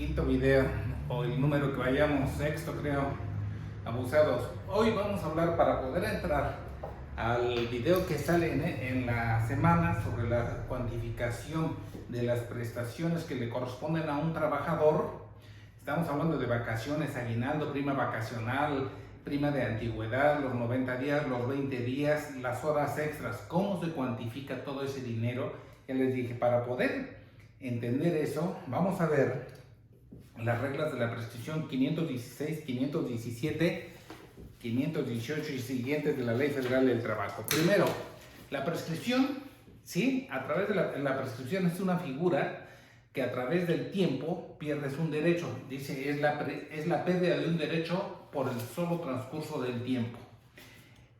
quinto video, o el número que vayamos, sexto creo, abusados. Hoy vamos a hablar, para poder entrar al video que sale en la semana sobre la cuantificación de las prestaciones que le corresponden a un trabajador. Estamos hablando de vacaciones, aguinaldo, prima vacacional, prima de antigüedad, los 90 días, los 20 días, las horas extras. ¿Cómo se cuantifica todo ese dinero? Ya les dije, para poder entender eso, vamos a ver las reglas de la prescripción 516, 517, 518 y siguientes de la Ley Federal del Trabajo. Primero, la prescripción, ¿sí? A través de la prescripción es una figura que a través del tiempo pierdes un derecho. Dice, es la pérdida de un derecho por el solo transcurso del tiempo.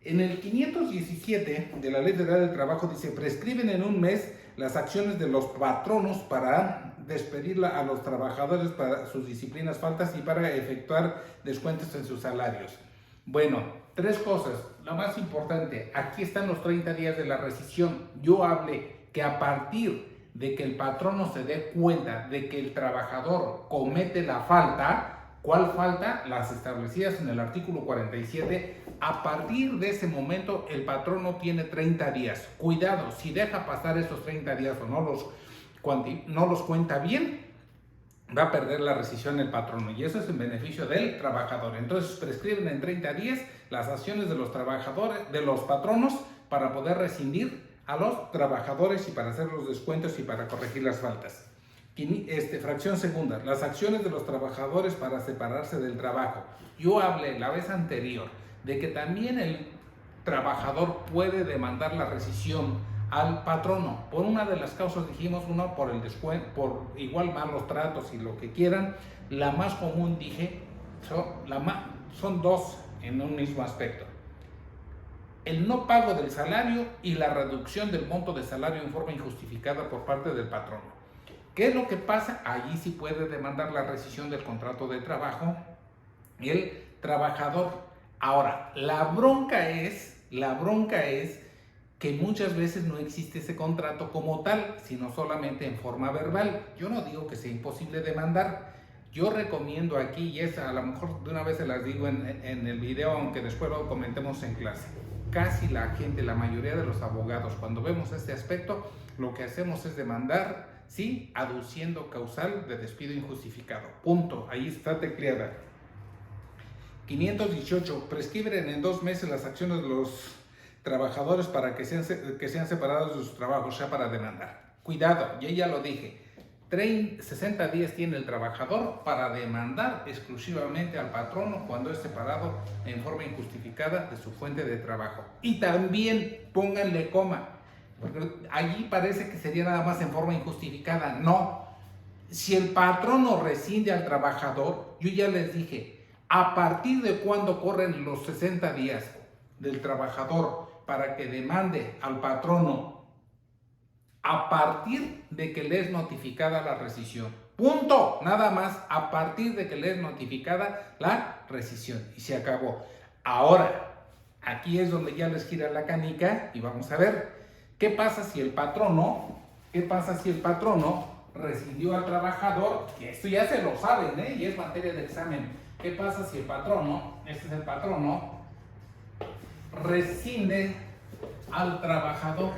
En el 517 de la Ley Federal del Trabajo dice, prescriben en un mes las acciones de los patronos para despedir a los trabajadores para sus disciplinas faltas y para efectuar descuentos en sus salarios. Bueno, tres cosas. Lo más importante, aquí están los 30 días de la rescisión. Yo hablé que a partir de que el patrono se dé cuenta de que el trabajador comete la falta, ¿cuál falta? Las establecidas en el artículo 47. A partir de ese momento, el patrono tiene 30 días. Cuidado, si deja pasar esos 30 días o no los cuenta bien, va a perder la rescisión el patrono, y eso es en beneficio del trabajador. Entonces, prescriben en 30 días las acciones de los trabajadores, de los patronos, para poder rescindir a los trabajadores y para hacer los descuentos y para corregir las faltas. Fracción segunda, las acciones de los trabajadores para separarse del trabajo. Yo hablé la vez anterior de que también el trabajador puede demandar la rescisión al patrono. Por una de las causas dijimos, uno por el descuento, por igual malos tratos y lo que quieran. La más común dije, son dos en un mismo aspecto. El no pago del salario y la reducción del monto de salario en forma injustificada por parte del patrono. ¿Qué es lo que pasa? Allí sí puede demandar la rescisión del contrato de trabajo el trabajador. Ahora, la bronca es que muchas veces no existe ese contrato como tal, sino solamente en forma verbal. Yo no digo que sea imposible demandar. Yo recomiendo aquí, y a lo mejor de una vez se las digo en el video, aunque después lo comentemos en clase. Casi la mayoría de los abogados, cuando vemos este aspecto, lo que hacemos es demandar, sí, aduciendo causal de despido injustificado. Punto. Ahí está tecleada. 518. Prescriben en 2 meses las acciones de los trabajadores para que sean separados de sus trabajos, sea para demandar. Cuidado, yo ya lo dije. 60 días tiene el trabajador para demandar exclusivamente al patrono cuando es separado en forma injustificada de su fuente de trabajo. Y también pónganle coma, porque allí parece que sería nada más en forma injustificada. No, si el patrono rescinde al trabajador, yo ya les dije, a partir de cuando corren los 60 días del trabajador para que demande al patrono, a partir de que le es notificada la rescisión. Punto. Nada más, a partir de que le es notificada la rescisión. Y se acabó. Ahora, aquí es donde ya les gira la canica y vamos a ver qué pasa si el patrono rescindió al trabajador, que esto ya se lo saben, y es materia de examen. ¿Qué pasa si el patrono, este es el patrono, rescinde al trabajador?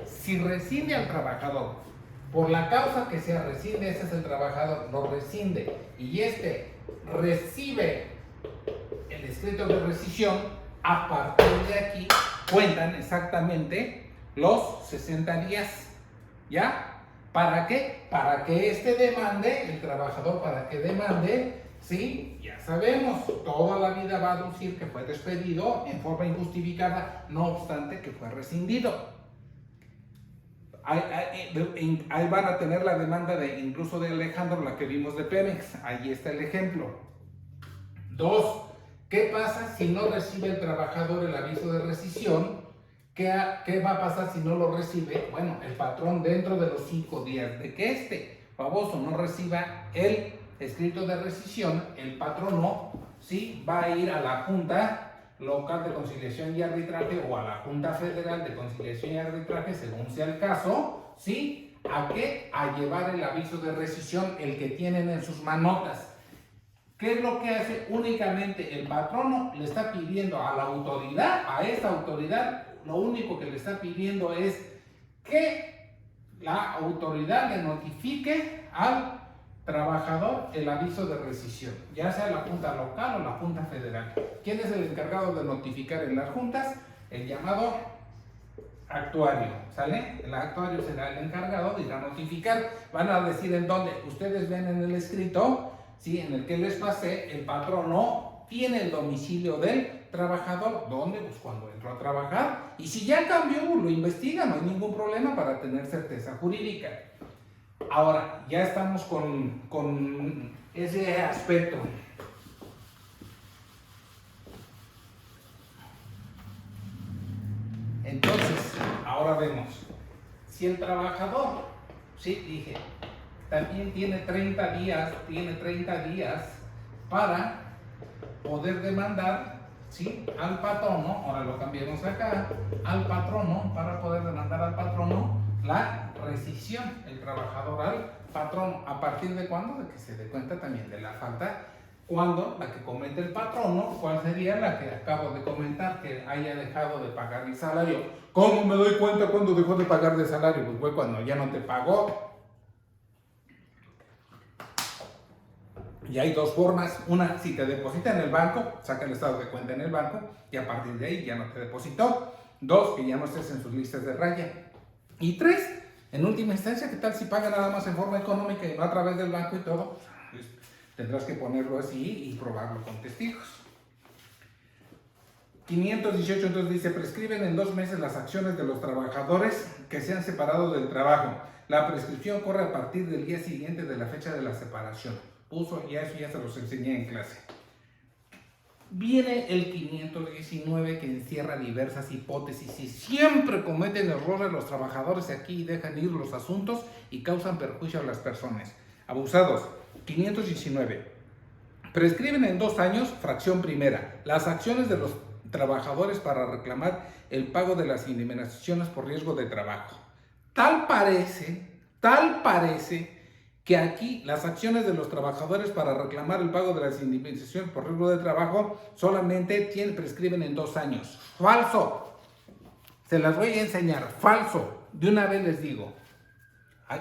Si rescinde al trabajador, por la causa que sea rescinde, ese es el trabajador, lo rescinde, y recibe el escrito de rescisión, a partir de aquí cuentan exactamente los 60 días, ¿ya? ¿Para qué? Para que demande, el trabajador para que demande, sí, ya sabemos, toda la vida va a aducir que fue despedido en forma injustificada, no obstante que fue rescindido. Ahí van a tener la demanda incluso de Alejandro, la que vimos de Pemex. Ahí está el ejemplo. 2. ¿Qué pasa si no recibe el trabajador el aviso de rescisión? ¿Qué va a pasar si no lo recibe? Bueno, el patrón, dentro de los 5 días de que baboso no reciba el escrito de rescisión, el patrono sí va a ir a la Junta Local de Conciliación y Arbitraje o a la Junta Federal de Conciliación y Arbitraje, según sea el caso, ¿sí? ¿A qué? A llevar el aviso de rescisión, el que tienen en sus manotas. ¿Qué es lo que hace? Únicamente el patrono le está pidiendo a la autoridad, a esta autoridad, lo único que le está pidiendo es que la autoridad le notifique al trabajador el aviso de rescisión, ya sea la Junta Local o la Junta Federal. ¿Quién es el encargado de notificar en las juntas? El llamado actuario, ¿sale? El actuario será el encargado de ir a notificar. Van a decir en dónde. Ustedes ven en el escrito, ¿sí? En el que les pasé, el patrono tiene el domicilio del trabajador. ¿Dónde? Pues cuando entró a trabajar. Y si ya cambió, lo investiga, no hay ningún problema para tener certeza jurídica. Ahora, ya estamos con ese aspecto. Entonces, ahora vemos, si el trabajador, sí, dije, también tiene 30 días para poder demandar, sí, al patrono, ahora lo cambiamos acá, al patrono, para poder demandar al patrono la rescisión, el trabajador al patrono. ¿A partir de cuándo? De que se dé cuenta también de la falta. ¿Cuándo? La que comete el patrono. ¿Cuál sería? La que acabo de comentar, que haya dejado de pagar el salario. ¿Cómo me doy cuenta cuando dejó de pagar de salario? Pues fue cuando ya no te pagó. Y hay dos formas. Una, si te deposita en el banco, saca el estado de cuenta en el banco y a partir de ahí ya no te depositó. Dos, que ya no estés en sus listas de raya. Y tres, en última instancia, ¿qué tal si paga nada más en forma económica y no a través del banco y todo? Pues tendrás que ponerlo así y probarlo con testigos. 518 entonces dice, prescriben en 2 meses las acciones de los trabajadores que se han separado del trabajo. La prescripción corre a partir del día siguiente de la fecha de la separación. Puso, ya eso ya se los enseñé en clase. Viene el 519 que encierra diversas hipótesis y siempre cometen errores los trabajadores aquí y dejan ir los asuntos y causan perjuicio a las personas. Abusados. 519. Prescriben en 2 años, fracción primera, las acciones de los trabajadores para reclamar el pago de las indemnizaciones por riesgo de trabajo. Tal parece que aquí las acciones de los trabajadores para reclamar el pago de las indemnizaciones por riesgo de trabajo solamente prescriben en 2 años. Falso. Se las voy a enseñar. Falso. De una vez les digo.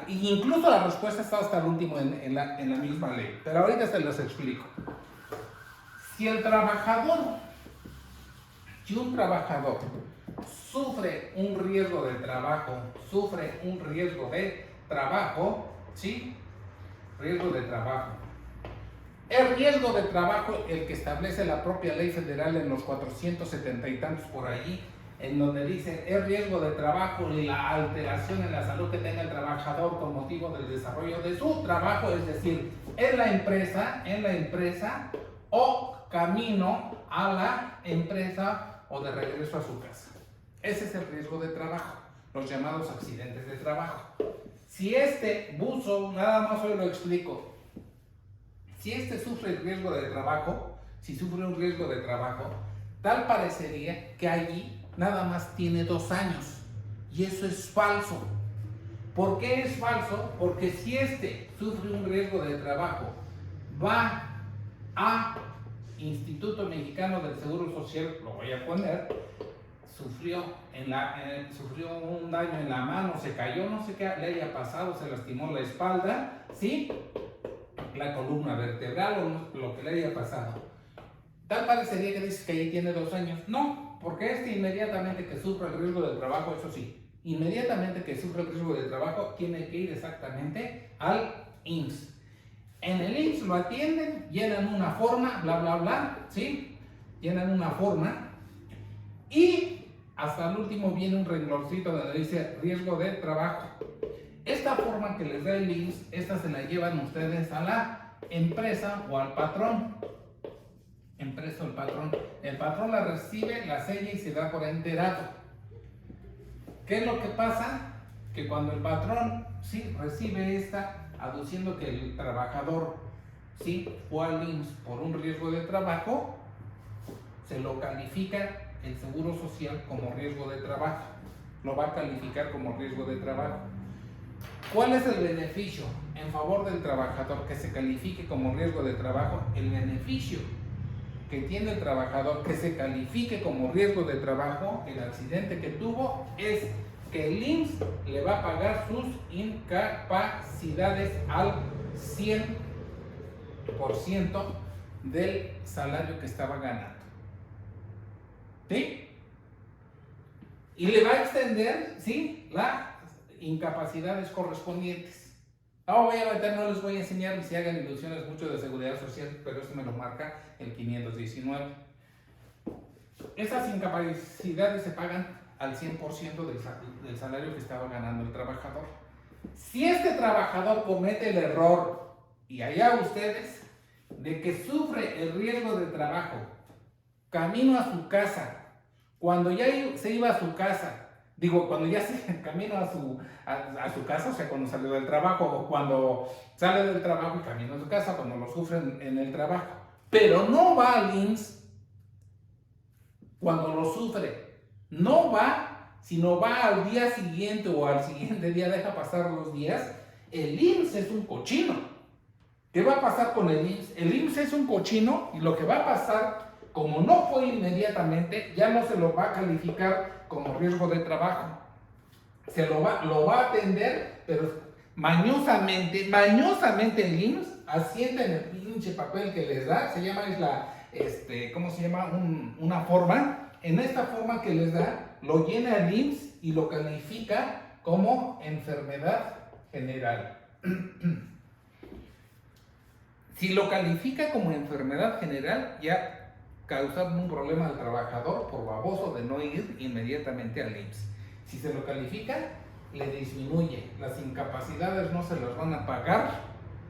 Incluso la respuesta está hasta el último en la misma ley. Pero ahorita se las explico. Si un trabajador sufre un riesgo de trabajo, ¿sí? Riesgo de trabajo. El riesgo de trabajo, el que establece la propia ley federal en los 470 y tantos por allí, en donde dice el riesgo de trabajo y la alteración en la salud que tenga el trabajador con motivo del desarrollo de su trabajo, es decir, en la empresa o camino a la empresa o de regreso a su casa. Ese es el riesgo de trabajo, los llamados accidentes de trabajo. Si este buzo, nada más hoy lo explico, si este sufre un riesgo de trabajo, tal parecería que allí nada más tiene 2 años. Y eso es falso. ¿Por qué es falso? Porque si este sufre un riesgo de trabajo, va a Instituto Mexicano del Seguro Social, lo voy a poner, sufrió un daño en la mano, se cayó, no sé qué le haya pasado, se lastimó la espalda, ¿sí? La columna vertebral o lo que le haya pasado. Tal parecería que dices que ahí tiene 2 años. No, porque inmediatamente que sufre el riesgo del trabajo, eso sí, inmediatamente que sufre el riesgo del trabajo, tiene que ir exactamente al IMSS. En el IMSS lo atienden, llenan una forma, bla, bla, bla, ¿sí? Llenan una forma y hasta el último viene un rengloncito donde dice riesgo de trabajo. Esta forma que les da el IMSS, esta se la llevan ustedes a la empresa o al patrón. Empresa o el patrón. El patrón la recibe, la sella y se da por enterado. ¿Qué es lo que pasa? Que cuando el patrón sí recibe esta, aduciendo que el trabajador sí fue al IMSS por un riesgo de trabajo, se lo califica el Seguro Social como riesgo de trabajo. Lo va a calificar como riesgo de trabajo. ¿Cuál es el beneficio en favor del trabajador que se califique como riesgo de trabajo? El beneficio que tiene el trabajador que se califique como riesgo de trabajo, el accidente que tuvo, es que el IMSS le va a pagar sus incapacidades al 100% del salario que estaba ganando. ¿Sí? Y le va a extender, ¿sí?, las incapacidades correspondientes. No les voy a enseñar ni se hagan ilusiones mucho de seguridad social, pero esto me lo marca el 519. Esas incapacidades se pagan al 100% del salario que estaba ganando el trabajador. Si este trabajador comete el error, y allá ustedes, de que sufre el riesgo de trabajo camino a su casa, cuando ya se iba a su casa, cuando ya se camino a su casa, o sea, cuando salió del trabajo, o cuando sale del trabajo y camino a su casa, cuando lo sufren en el trabajo, pero no va al IMSS cuando lo sufre, no va, sino va al día siguiente o al siguiente día, deja pasar los días. El IMSS es un cochino. ¿Qué va a pasar con el IMSS? El IMSS es un cochino y lo que va a pasar, como no fue inmediatamente, ya no se lo va a calificar como riesgo de trabajo. Lo va a atender, pero mañosamente el IMSS asienta en el pinche papel que les da, se llama, ¿cómo se llama? Una forma. En esta forma que les da, lo llena el IMSS y lo califica como enfermedad general. Si lo califica como enfermedad general, ya causaron un problema al trabajador por baboso de no ir inmediatamente al IMSS. Si se lo califica, le disminuye. Las incapacidades no se las van a pagar,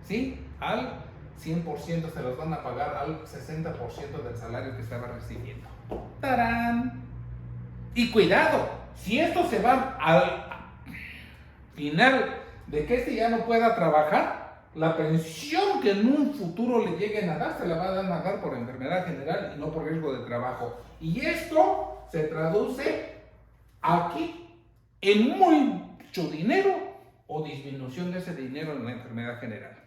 ¿sí?, al 100%, se las van a pagar al 60% del salario que estaba recibiendo. ¡Tarán! Y cuidado, si esto se va al final de que ya no pueda trabajar, la pensión que en un futuro le lleguen a dar, se la va a dar por enfermedad general y no por riesgo de trabajo. Y esto se traduce aquí en mucho dinero o disminución de ese dinero en la enfermedad general.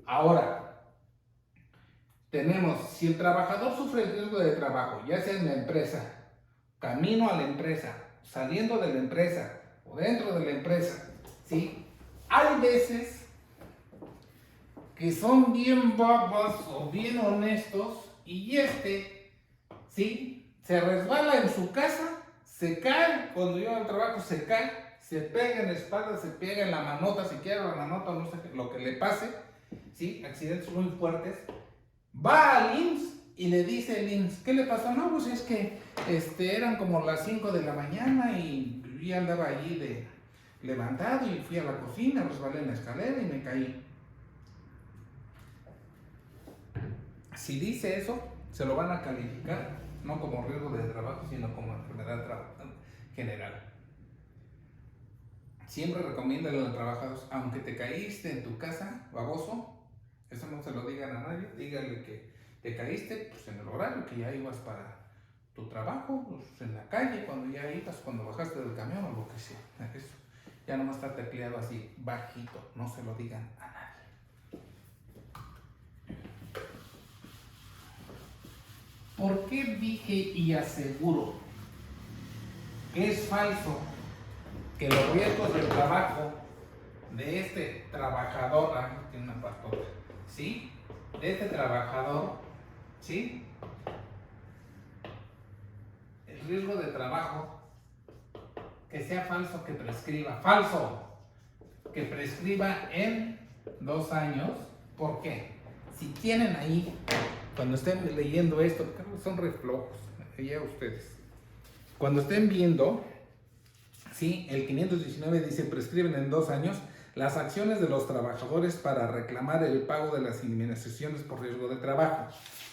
Ahora, tenemos, si el trabajador sufre el riesgo de trabajo, ya sea en la empresa, camino a la empresa, saliendo de la empresa o dentro de la empresa, ¿sí?, hay veces que son bien babas o bien honestos y ¿sí?, se resbala en su casa, se cae, cuando llega al trabajo se cae, se pega en la espalda, se pega en la manota, se quiebra la manota, no sé lo que le pase, ¿sí?, accidentes muy fuertes, va al IMSS y le dice el IMSS, ¿qué le pasó? No, pues es que eran como las 5 de la mañana y yo andaba allí levantado y fui a la cocina, resbalé en la escalera y me caí. Si dice eso, se lo van a calificar no como riesgo de trabajo, sino como enfermedad general. Siempre recomiendo a los trabajadores, aunque te caíste en tu casa, baboso, eso no se lo digan a nadie, díganle que te caíste pues, en el horario que ya ibas para tu trabajo, pues, en la calle, cuando ya ibas, cuando bajaste del camión o lo que sea. Eso. Ya nomás está tecleado así, bajito, no se lo digan a nadie. ¿Por qué dije y aseguro que es falso que los riesgos del trabajo de este trabajador, tiene una patota, ¿sí?, de este trabajador, ¿sí?, el riesgo de trabajo, que sea falso que prescriba, que prescriba en 2 años? ¿Por qué? Si tienen ahí, cuando estén leyendo esto, son reflojos, ya ustedes, cuando estén viendo, ¿sí?, el 519 dice, prescriben en 2 años las acciones de los trabajadores para reclamar el pago de las indemnizaciones por riesgo de trabajo.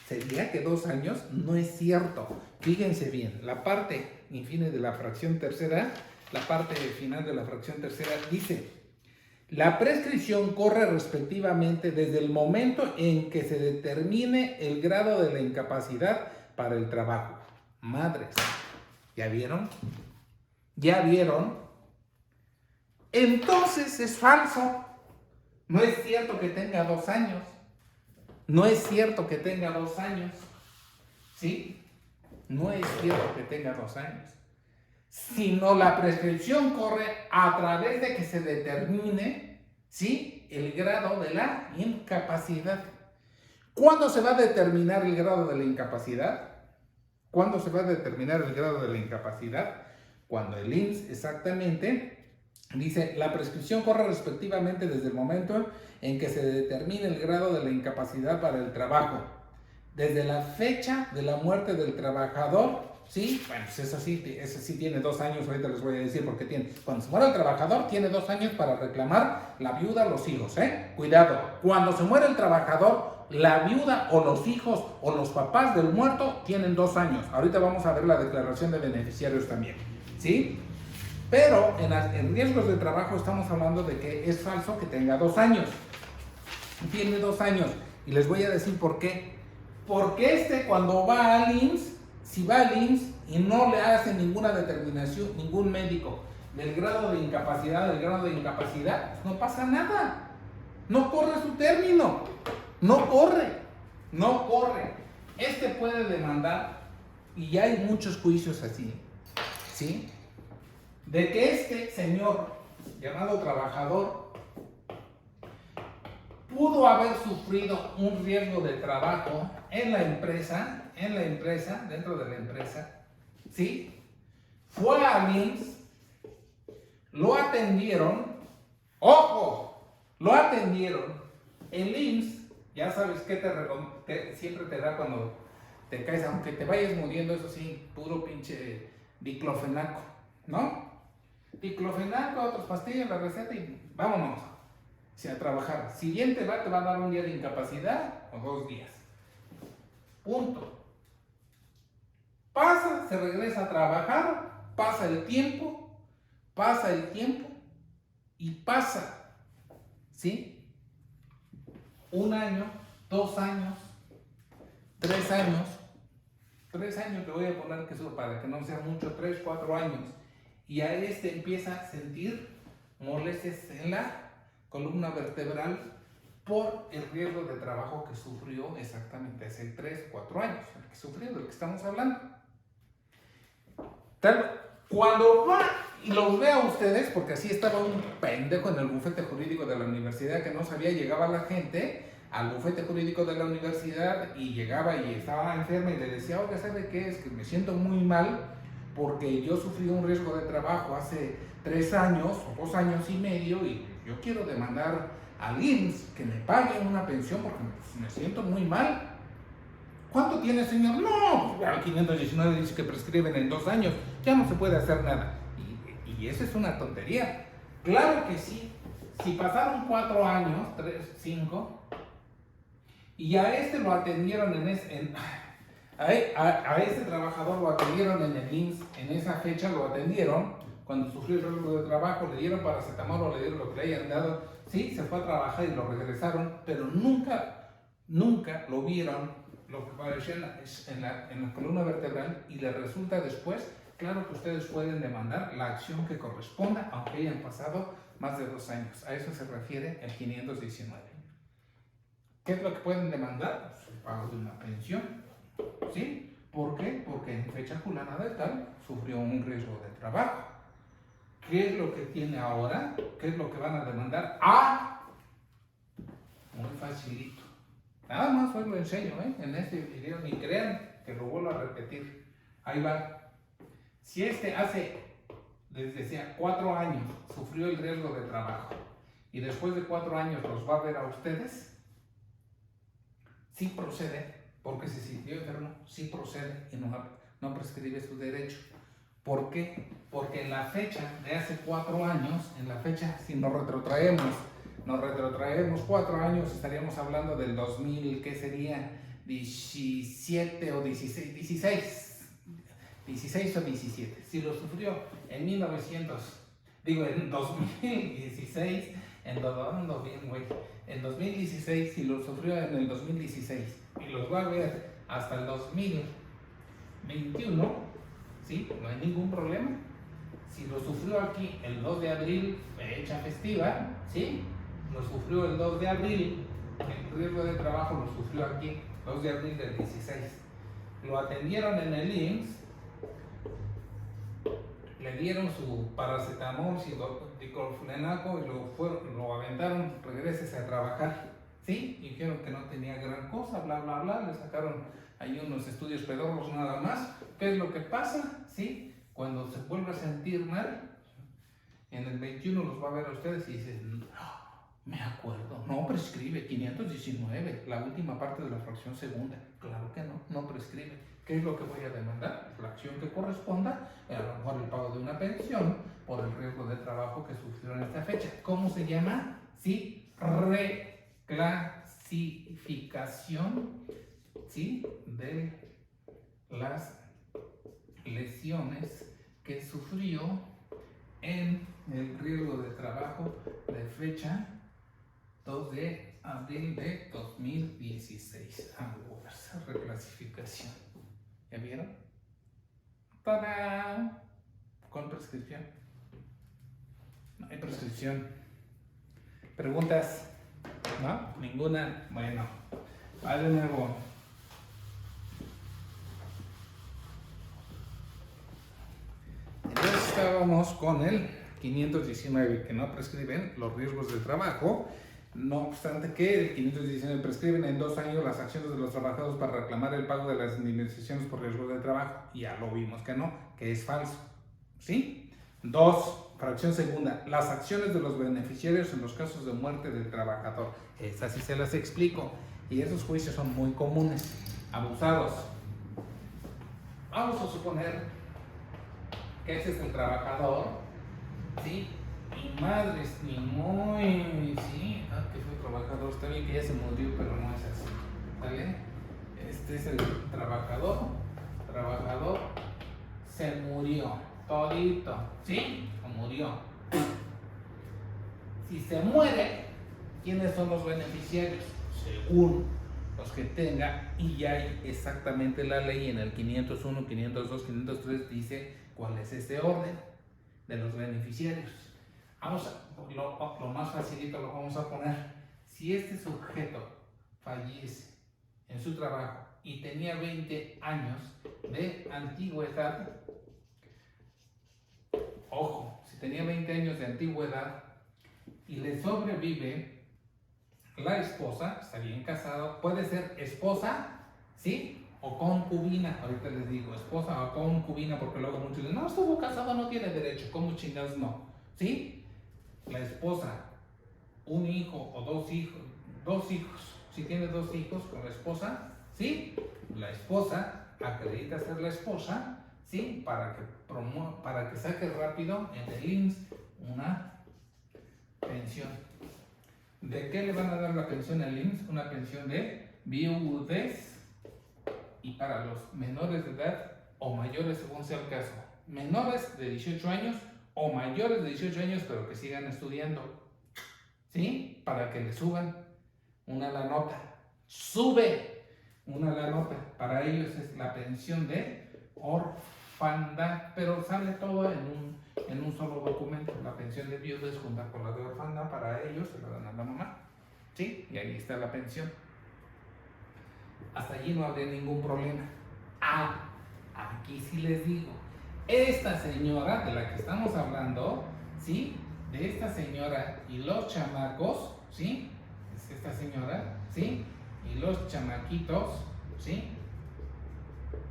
¿Sería que 2 años? No es cierto. Fíjense bien, la parte infine de la fracción tercera, la parte final de la fracción tercera dice, la prescripción corre respectivamente desde el momento en que se determine el grado de la incapacidad para el trabajo. Madres, ¿ya vieron? ¿Ya vieron? Entonces es falso. No es cierto que tenga 2 años. No es cierto que tenga 2 años. ¿Sí? No es cierto que tenga 2 años. Sino la prescripción corre a través de que se determine, ¿sí?, el grado de la incapacidad. ¿Cuándo se va a determinar el grado de la incapacidad? ¿Cuándo se va a determinar el grado de la incapacidad? Cuando el IMSS exactamente dice, la prescripción corre respectivamente desde el momento en que se determine el grado de la incapacidad para el trabajo, desde la fecha de la muerte del trabajador, ¿sí? Bueno, pues eso sí tiene 2 años, ahorita les voy a decir por qué tiene. Cuando se muere el trabajador, tiene 2 años para reclamar la viuda o los hijos, ¿eh? Cuidado, cuando se muere el trabajador, la viuda o los hijos o los papás del muerto tienen 2 años. Ahorita vamos a ver la declaración de beneficiarios también, ¿sí? Pero en riesgos de trabajo estamos hablando de que es falso que tenga 2 años. Tiene 2 años. Y les voy a decir por qué. Porque cuando va al IMSS, si va al IMSS y no le hace ninguna determinación, ningún médico, del grado de incapacidad, no pasa nada. No corre su término. No corre. Puede demandar, y ya hay muchos juicios así, ¿sí?, de que este señor llamado trabajador pudo haber sufrido un riesgo de trabajo en la empresa, dentro de la empresa, ¿sí? Fue al IMSS, lo atendieron, ¡ojo! Lo atendieron. El IMSS, ya sabes que siempre te da cuando te caes, aunque te vayas muriendo, eso sí, puro pinche diclofenaco, ¿no? Diclofenaco, otras pastillas, la receta y vámonos. A trabajar. Si bien te va a dar un día de incapacidad o 2 días. Punto. Se regresa a trabajar, pasa el tiempo y pasa, ¿sí?, 1 año, 2 años, 3 años. 3 años te voy a poner que eso para que no sea mucho, 3, 4 años. Y a empieza a sentir molestias en la columna vertebral por el riesgo de trabajo que sufrió exactamente hace 3, 4 años, el que sufrió, del que estamos hablando. Cuando va y los ve a ustedes, porque así estaba un pendejo en el bufete jurídico de la universidad que no sabía, llegaba la gente al bufete jurídico de la universidad y llegaba y estaba enferma y le decía, oiga, ¿sabe qué? Es que me siento muy mal porque yo sufrí un riesgo de trabajo hace 3 años o 2 años y medio y yo quiero demandar al IMSS que me pague una pensión porque me siento muy mal. ¿Cuánto tiene, señor? No, el 519 dice que prescriben en 2 años, ya no se puede hacer nada. Y eso es una tontería. Claro que sí. Si pasaron 4 años, 3, 5, y a lo atendieron a este trabajador lo atendieron en el IMSS, en esa fecha lo atendieron, cuando sufrió el riesgo de trabajo, le dieron paracetamol o le dieron lo que le hayan dado, sí, se fue a trabajar y lo regresaron, pero nunca lo vieron, lo que parecía en la columna vertebral, y le resulta después. Claro que ustedes pueden demandar la acción que corresponda, aunque hayan pasado más de 2 años. A eso se refiere el 519. ¿Qué es lo que pueden demandar? Pues el pago de una pensión, ¿sí? ¿Por qué? Porque en fecha fulana de tal sufrió un riesgo de trabajo. ¿Qué es lo que tiene ahora? ¿Qué es lo que van a demandar? Muy facilito. Nada más hoy lo enseño, en este video, ni crean que lo vuelvo a repetir. Ahí va. Si les decía, 4 años sufrió el riesgo de trabajo y después de 4 años los va a ver a ustedes, sí procede, porque se sintió enfermo, sí procede y no prescribe su derecho. ¿Por qué? Porque en la fecha de hace 4 años, si nos retrotraemos 4 años, estaríamos hablando del 2000, ¿qué sería? 17 o 16 o 17. Si lo sufrió en 2016, en 2016, si lo sufrió en el 2016 y los va a ver hasta el 2021, ¿sí? No hay ningún problema. Si lo sufrió aquí el 2 de abril, fecha festiva, ¿sí? Lo sufrió el 2 de abril, el riesgo de trabajo lo sufrió aquí, 2 de abril del 16. Lo atendieron en el IMSS, le dieron su paracetamol, diclofenaco y lo aventaron, regrésese a trabajar, ¿sí? Y dijeron que no tenía gran cosa, bla, bla, bla, le sacaron ahí unos estudios pedorros nada más. ¿Qué es lo que pasa? ¿Sí? Cuando se vuelve a sentir mal, en el 21 los va a ver a ustedes y dicen, no, me acuerdo, no prescribe 519, la última parte de la fracción segunda. Claro que no, no prescribe. ¿Qué es lo que voy a demandar? La acción que corresponda, a lo mejor el pago de una pensión por el riesgo de trabajo que sufrió en esta fecha. ¿Cómo se llama? Sí, reclasificación, ¿sí? De las lesiones que sufrió en el riesgo de trabajo de fecha 2 de abril de 2016. Esa reclasificación. ¿Ya vieron? ¡Tada! Con prescripción. No hay prescripción. ¿Preguntas? ¿No? ¿Ninguna? Bueno, va de nuevo. Entonces estábamos con el 519, que no prescriben los riesgos de trabajo. No obstante que el 519 prescriben en 2 años las acciones de los trabajadores para reclamar el pago de las indemnizaciones por riesgo de trabajo. Ya lo vimos que no, que es falso. ¿Sí? 2, fracción segunda, las acciones de los beneficiarios en los casos de muerte del trabajador. Esas sí se las explico. Y esos juicios son muy comunes. Abusados. Vamos a suponer que ese es el trabajador, ¿sí? Y madres, ni muy, ¿sí? Que fue trabajador, está bien que ya se murió, pero no es así, ¿está bien? Este es el trabajador, se murió, todito, ¿sí? Se murió. Si se muere, ¿quiénes son los beneficiarios? Según los que tenga, y ya hay exactamente la ley en el 501, 502, 503 dice cuál es este orden de los beneficiarios. Vamos a, lo más facilito lo vamos a poner. Si este sujeto fallece en su trabajo y tenía 20 años de antigüedad, ojo, si tenía 20 años de antigüedad y le sobrevive la esposa, está bien casado, puede ser esposa, ¿sí? O concubina, ahorita les digo, esposa o concubina, porque luego muchos dicen, no, estuvo casado, no tiene derecho, ¿cómo chingados no? ¿Sí? La esposa, un hijo o dos hijos, si tiene 2 hijos con la esposa, ¿sí? La esposa acredita ser la esposa, ¿sí? Para que saque rápido en el IMSS una pensión. ¿De qué le van a dar la pensión al IMSS? Una pensión de viudez, y para los menores de edad o mayores según sea el caso. Menores de 18 años o mayores de 18 años pero que sigan estudiando, ¿sí? Para que le suban una la nota. Sube una la nota. Para ellos es la pensión de orfandad, pero sale todo en un solo documento. La pensión de viudez junto con la de orfandad, para ellos se la dan a la mamá, ¿sí? Y ahí está la pensión. Hasta allí no habría ningún problema. Aquí sí les digo, esta señora de la que estamos hablando, ¿sí? De esta señora y los chamacos, ¿sí? Es esta señora, ¿sí? Y los chamaquitos, ¿sí?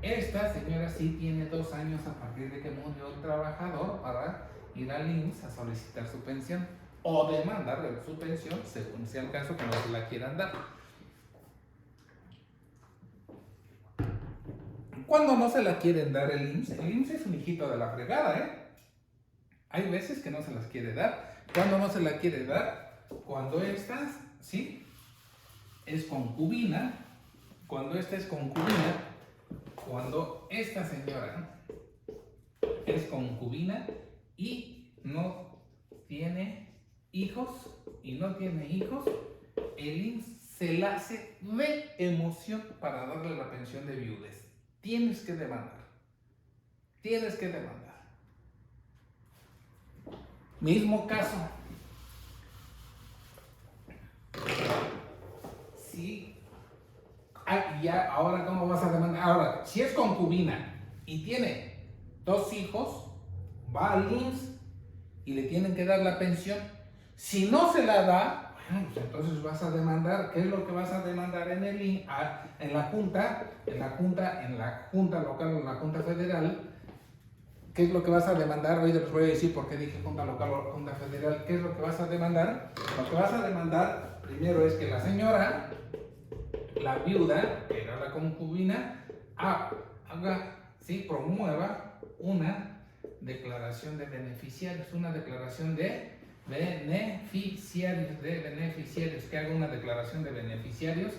Esta señora sí tiene 2 años a partir de que murió el trabajador para ir al IMSS a solicitar su pensión o demandarle su pensión según sea el caso que no se la quieran dar. Cuando no se la quieren dar el IMSS es un hijito de la fregada, ¿eh? Hay veces que no se las quiere dar. ¿Cuándo no se la quiere dar? Cuando esta, ¿sí? Es concubina. Cuando esta es concubina, cuando esta señora es concubina y no tiene hijos, el IMSS se la hace de emoción para darle la pensión de viudez. Tienes que demandar. Mismo caso. Sí. Ya, ahora, ¿cómo vas a demandar? Ahora, si es concubina y tiene 2 hijos, va al IMSS y le tienen que dar la pensión. Si no se la da, bueno, pues entonces vas a demandar. ¿Qué es lo que vas a demandar en el en la junta local o en la junta federal? ¿Qué es lo que vas a demandar? Hoy les voy a decir por qué dije junta local o junta federal. ¿Qué es lo que vas a demandar? Lo que vas a demandar primero es que la señora, la viuda, que era la concubina, promueva una declaración de beneficiarios, que haga una declaración de beneficiarios,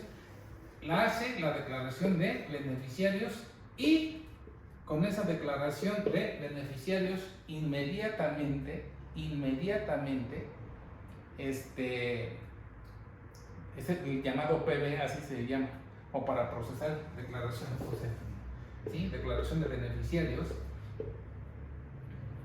la hace la declaración de beneficiarios y con esa declaración de beneficiarios inmediatamente, es el llamado PB, así se llama, o para procesar declaración de beneficiarios.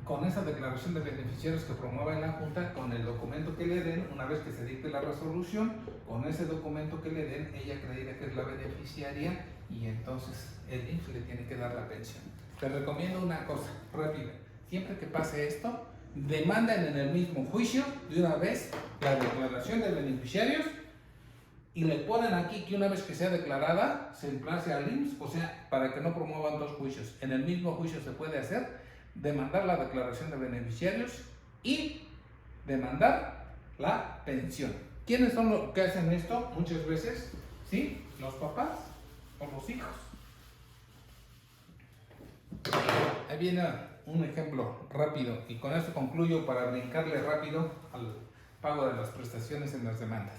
Con esa declaración de beneficiarios que promueva en la Junta, con el documento que le den, una vez que se dicte la resolución, con ese documento que le den, ella creerá que es la beneficiaria y entonces el IMSS le tiene que dar la pensión. Te recomiendo una cosa rápida: siempre que pase esto, demanden en el mismo juicio de una vez la declaración de beneficiarios y le ponen aquí que una vez que sea declarada se emplace al IMSS, o sea, para que no promuevan 2 juicios. En el mismo juicio se puede hacer demandar la declaración de beneficiarios y demandar la pensión. ¿Quiénes son los que hacen esto? Muchas veces, ¿sí? Los papás o los hijos. Ahí viene un ejemplo rápido y con esto concluyo para brincarle rápido al pago de las prestaciones en las demandas.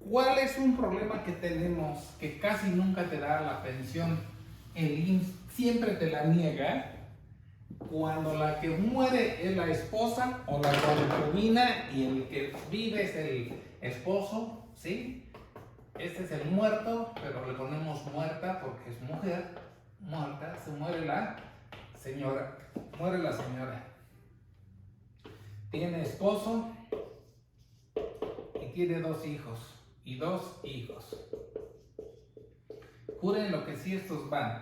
¿Cuál es un problema que tenemos? Que casi nunca te da la pensión. El IMSS siempre te la niega cuando la que muere es la esposa o la concubina y el que vive es el esposo, ¿sí? Este es el muerto, pero le ponemos muerta porque es mujer. Muerta, se muere la señora. Muere la señora. Tiene esposo y tiene 2 hijos. Y 2 hijos. Juren lo que si estos van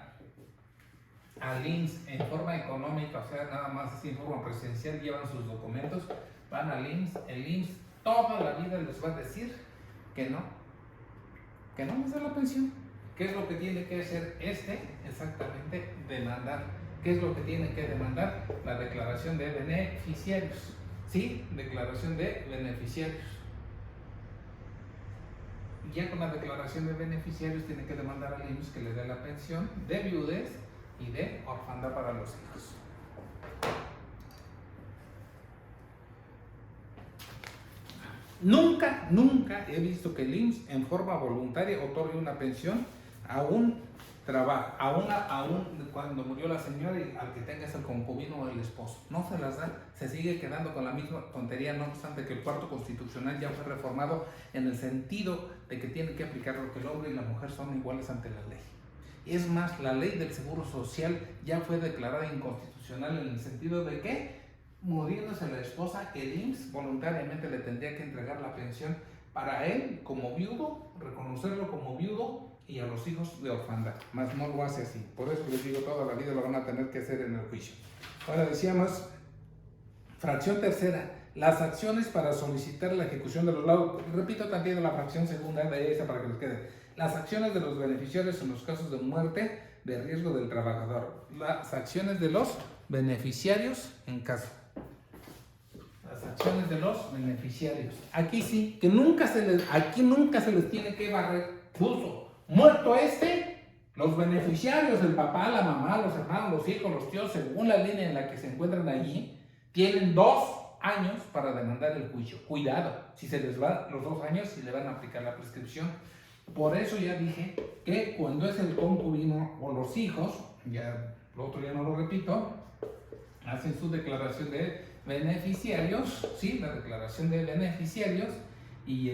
al IMSS en forma económica, o sea, nada más así en forma presencial, llevan sus documentos, van al IMSS, el IMSS toda la vida les va a decir que no les da la pensión. ¿Qué es lo que tiene que hacer exactamente? Demandar. ¿Qué es lo que tiene que demandar? La declaración de beneficiarios. ¿Sí? Declaración de beneficiarios. Ya con la declaración de beneficiarios tiene que demandar al IMSS que le dé la pensión de viudez y de orfandad para los hijos. Nunca he visto que el IMSS en forma voluntaria otorgue una pensión a un trabajo, aún cuando murió la señora y al que tenga el concubino o el esposo. No se las da, se sigue quedando con la misma tontería, no obstante que el cuarto constitucional ya fue reformado en el sentido de que tiene que aplicar lo que el hombre y la mujer son iguales ante la ley. Es más, la ley del Seguro Social ya fue declarada inconstitucional en el sentido de que, muriéndose la esposa, el IMSS voluntariamente le tendría que entregar la pensión para él como viudo, reconocerlo como viudo y a los hijos de orfandad, más no lo hace así. Por eso les digo, toda la vida lo van a tener que hacer en el juicio. Ahora decíamos, fracción tercera, las acciones para solicitar la ejecución de los laudos. Repito también la fracción segunda de esa para que les quede. Las acciones de los beneficiarios en los casos de muerte de riesgo del trabajador. Las acciones de los beneficiarios en caso. Las acciones de los beneficiarios. Aquí sí, que nunca se les tiene que barrer. Puso muerto los beneficiarios, el papá, la mamá, los hermanos, los hijos, los tíos, según la línea en la que se encuentran allí, tienen 2 años para demandar el juicio. Cuidado, si se les va los 2 años, si le van a aplicar la prescripción. Por eso ya dije que cuando es el concubino o los hijos, ya lo otro ya no lo repito, hacen su declaración de beneficiarios, ¿sí? La declaración de beneficiarios y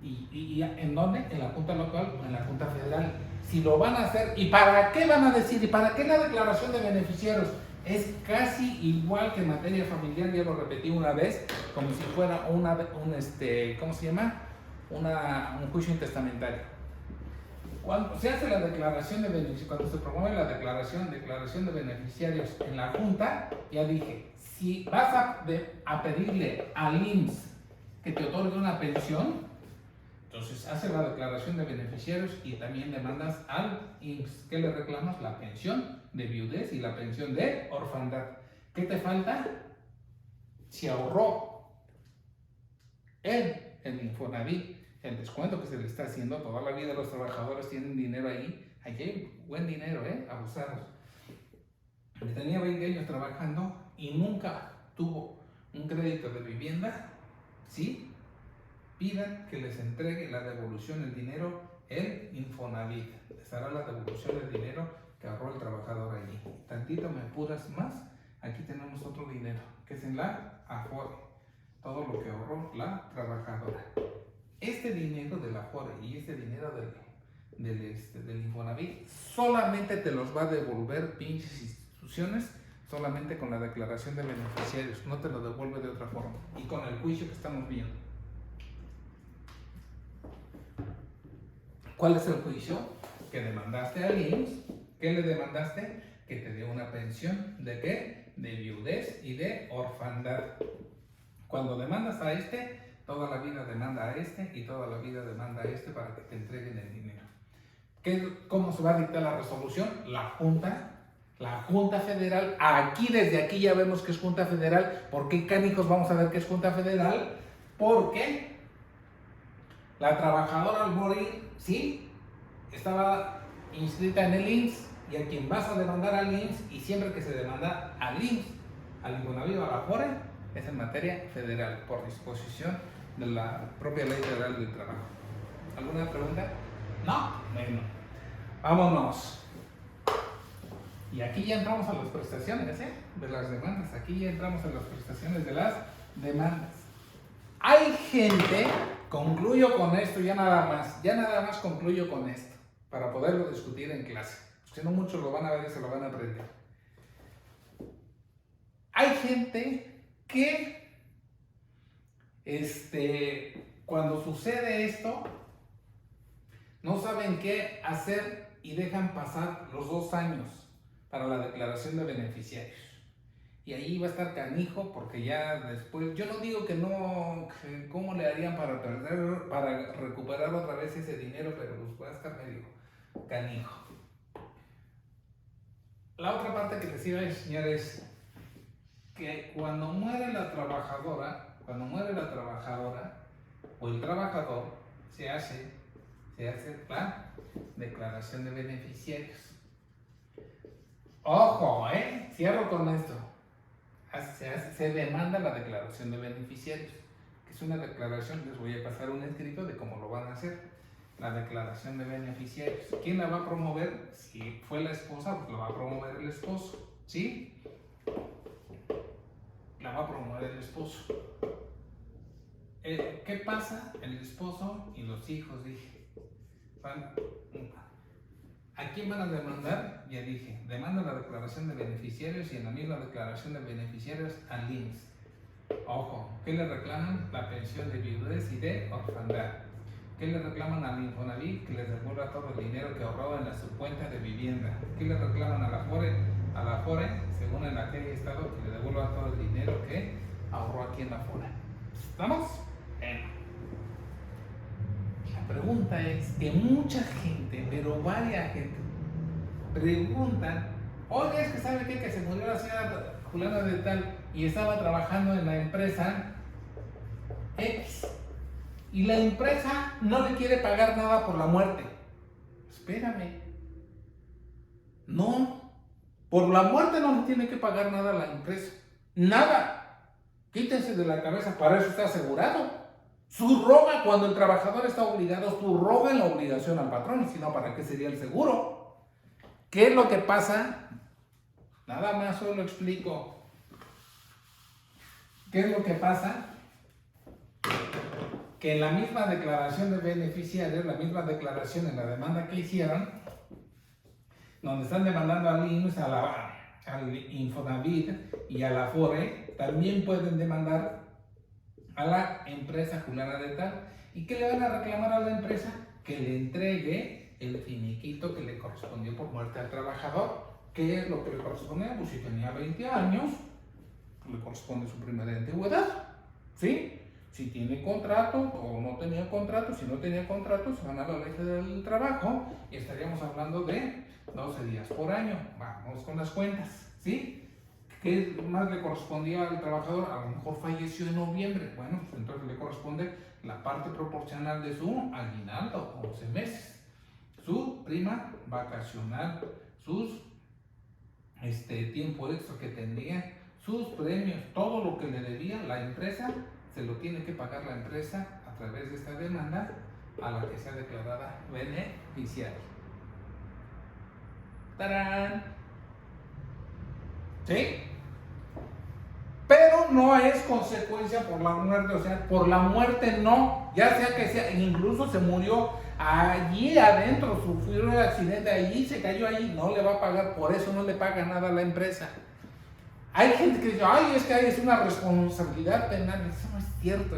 ¿Y en dónde? En la Junta Local o en la Junta Federal. si lo van a hacer y para qué van a decir y para qué la declaración de beneficiarios. Es casi igual que en materia familiar, ya lo repetí una vez, como si fuera ¿cómo se llama? Un juicio intestamentario. Cuando se hace la declaración de beneficiarios, cuando se promueve la declaración de beneficiarios en la Junta, ya dije, si vas a pedirle al IMSS que te otorgue una pensión, entonces hace la declaración de beneficiarios y también demandas al IMSS. ¿Qué le reclamas? La pensión de viudez y la pensión de orfandad. ¿Qué te falta? Si ahorró el Infonavit, el descuento que se le está haciendo toda la vida, los trabajadores tienen dinero ahí. Allí hay buen dinero, abusados. Tenía 20 años trabajando y nunca tuvo un crédito de vivienda, ¿sí? Pidan que les entregue la devolución del dinero el Infonavit. Les hará la devolución del dinero que ahorró el trabajador allí. Tantito me apuras más, aquí tenemos otro dinero, que es en la Afore. Todo lo que ahorró la trabajadora. Este dinero de la Afore y este dinero del Infonavit solamente te los va a devolver pinches instituciones solamente con la declaración de beneficiarios. No te lo devuelve de otra forma. Y con el juicio que estamos viendo. ¿Cuál es el juicio? Que demandaste al IMSS. ¿Qué le demandaste? Que te dé una pensión. ¿De qué? De viudez y de orfandad. Cuando demandas a toda la vida demanda a y toda la vida demanda a para que te entreguen el dinero. ¿Cómo se va a dictar la resolución? La Junta Federal. Desde aquí ya vemos que es Junta Federal. ¿Por qué canijos vamos a ver que es Junta Federal? Porque la trabajadora al morir, sí, estaba inscrita en el IMSS, y a quien vas a demandar al IMSS, y siempre que se demanda al IMSS, al Infonavit o a la Afore, es en materia federal, por disposición de la propia Ley Federal del Trabajo. ¿Alguna pregunta? No. Bueno, vámonos. Y aquí ya entramos a las prestaciones, de las demandas. Aquí ya entramos a las prestaciones de las demandas. Hay gente, concluyo con esto, ya nada más concluyo con esto, para poderlo discutir en clase. Si no, muchos lo van a ver y se lo van a aprender. Hay gente que, cuando sucede esto, no saben qué hacer y dejan pasar los 2 años para la declaración de beneficiarios. Y ahí va a estar canijo, porque ya después, yo no digo que no, ¿cómo le harían para recuperar otra vez ese dinero? Pero pues va a estar medio canijo. La otra parte que les iba a enseñar es que cuando muere la trabajadora o el trabajador, se hace la declaración de beneficiarios. Ojo, cierro con esto. Se demanda la declaración de beneficiarios, que es una declaración. Les voy a pasar un escrito de cómo lo van a hacer. La declaración de beneficiarios. ¿Quién la va a promover? Si fue la esposa, pues la va a promover el esposo, ¿sí? La va a promover el esposo. ¿Qué pasa? El esposo y los hijos, dije. ¿A quién van a demandar? Ya dije, demanda la declaración de beneficiarios y en la misma declaración de beneficiarios al IMSS. Ojo, ¿qué le reclaman? La pensión de viudez y de orfandad. ¿Qué le reclaman al Infonavit? Que les devuelva todo el dinero que ahorró en su cuenta de vivienda. ¿Qué le reclaman a la Afore? A la Afore, según en aquel estado, que le devuelva todo el dinero que ahorró aquí en la Afore. ¿Estamos? Bueno. La pregunta es que mucha gente, pero varias gente, preguntan: oye, es que ¿sabe qué? Que se murió la señora fulana de tal y estaba trabajando en la empresa X. Y la empresa no le quiere pagar nada por la muerte. Espérame. No. Por la muerte no le tiene que pagar nada a la empresa. Nada. Quítense de la cabeza, para eso está asegurado. Subroga cuando el trabajador está obligado, subroga la obligación al patrón, si no, ¿para qué sería el seguro? ¿Qué es lo que pasa? Nada más solo explico. ¿Qué es lo que pasa? que en la misma declaración de beneficiarios, la misma declaración en la demanda que hicieron, donde están demandando al IMSS, al Infonavit y a la FORE, también pueden demandar a la empresa fulana de tal. ¿Y qué le van a reclamar a la empresa? Que le entregue el finiquito que le correspondió por muerte al trabajador. ¿Qué es lo que le correspondía? Pues si tenía 20 años, le corresponde su primera antigüedad, ¿sí? Si tiene contrato o no tenía contrato, si no tenía contrato, se van a la ley del trabajo y estaríamos hablando de 12 días por año. Vamos con las cuentas, ¿sí? ¿Qué más le correspondía al trabajador? A lo mejor falleció en noviembre. Bueno, pues entonces le corresponde la parte proporcional de su aguinaldo, 11 meses, su prima vacacional, sus tiempo extra que tendría, sus premios, todo lo que le debía la empresa, se lo tiene que pagar la empresa a través de esta demanda a la que sea declarada beneficiaria. ¡Tarán! ¿Sí? Pero no es consecuencia por la muerte, o sea, por la muerte no, ya sea que sea, incluso se murió allí adentro, sufrió un accidente allí, se cayó allí, no le va a pagar, por eso no le paga nada a la empresa. Hay gente que dice, ay, es que es una responsabilidad penal, eso no es cierto.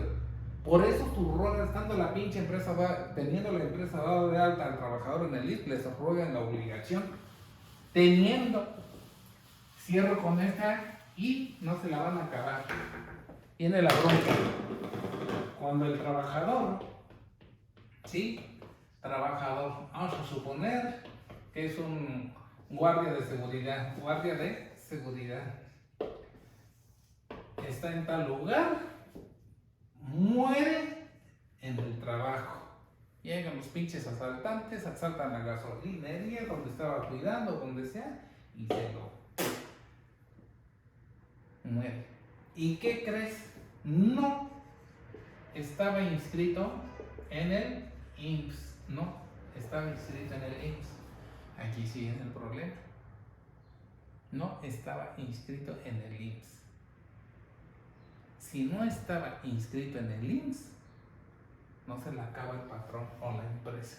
Por eso subrogan, estando la pinche empresa, teniendo la empresa dada de alta al trabajador en el ISSSTE, les subrogan la obligación, teniendo, cierro con esta y no se la van a acabar. Viene la bronca. Cuando el trabajador, ¿sí? Trabajador, vamos a suponer que es un guardia de seguridad, está en tal lugar, muere en el trabajo. Llegan los pinches asaltantes, asaltan la gasolinería donde estaba cuidando, donde sea, y se lo muere. ¿Y qué crees? No estaba inscrito en el IMSS, no estaba inscrito en el IMSS. Aquí sí es el problema. No estaba inscrito en el IMSS. Si no estaba inscrito en el IMSS, no se la acaba el patrón o la empresa.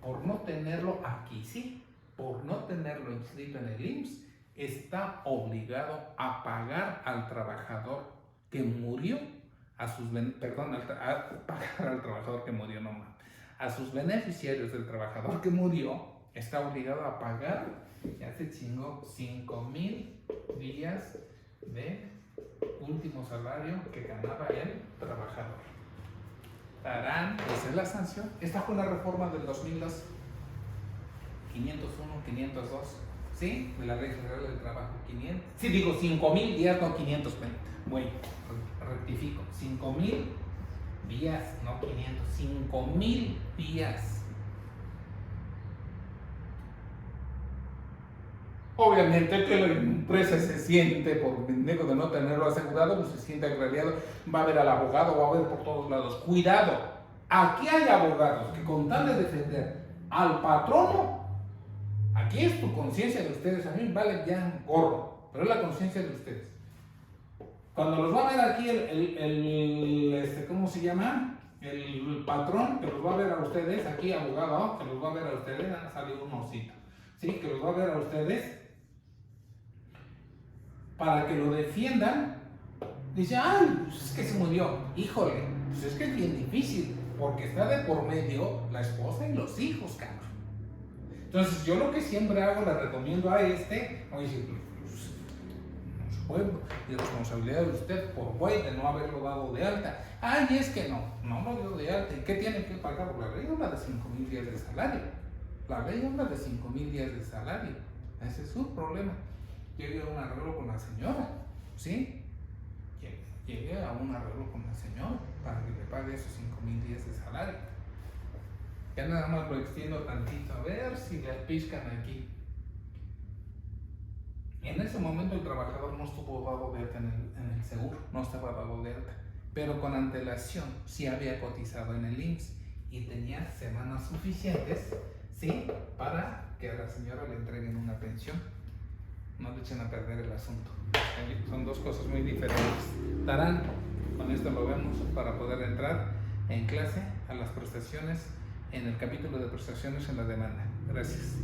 Por no tenerlo aquí sí, por no tenerlo inscrito en el IMSS, está obligado a pagar al trabajador que murió, a pagar al trabajador que murió, no más, a sus beneficiarios del trabajador que murió, está obligado a pagar, ya se chingó 5,000 días de último salario que ganaba el trabajador. Tarán, esa es la sanción. Esta fue una reforma del 2002, 501, 502, ¿sí? De la Ley Federal del Trabajo, 5,000 días, no 520. Bueno, rectifico, 5,000 días, no 500, 5,000 días. Obviamente que la empresa se siente, por pendejo de no tenerlo asegurado, pues se siente agraviado, va a ver al abogado, va a ver por todos lados. Cuidado, aquí hay abogados que con tal de defender al patrono, aquí es tu conciencia de ustedes, a mí me vale ya gorro, pero es la conciencia de ustedes. Cuando los va a ver aquí ¿cómo se llama? El patrón que los va a ver a ustedes, aquí abogado, que los va a ver a ustedes, han salido un osito, ¿sí? Que los va a ver a ustedes para que lo defiendan. Dice, ay, pues es que se murió. Híjole, pues es que es bien difícil, porque está de por medio la esposa y los hijos, cabrón. Entonces, yo lo que siempre hago, le recomiendo a oye, pues, no fue irresponsabilidad de usted por güey de no haberlo dado de alta. Ay, es que no lo dio de alta. ¿Y qué tiene que pagar? Por la ley habla de 5,000 días de salario. La ley habla de 5,000 días de salario. Ese es su problema. Llegué a un arreglo con la señora, ¿sí? Llegué a un arreglo con la señora para que le pague esos 5,000 días de salario. Ya nada más lo extiendo tantito, a ver si le piscan aquí. En ese momento el trabajador no estuvo dado de alta en el seguro, no estaba dado de alta, pero con antelación sí había cotizado en el IMSS y tenía semanas suficientes, ¿sí? Para que a la señora le entreguen una pensión. No le echen a perder el asunto. Son dos cosas muy diferentes. Tarán, con esto lo vemos para poder entrar en clase a las prestaciones en el capítulo de prestaciones en la demanda. Gracias.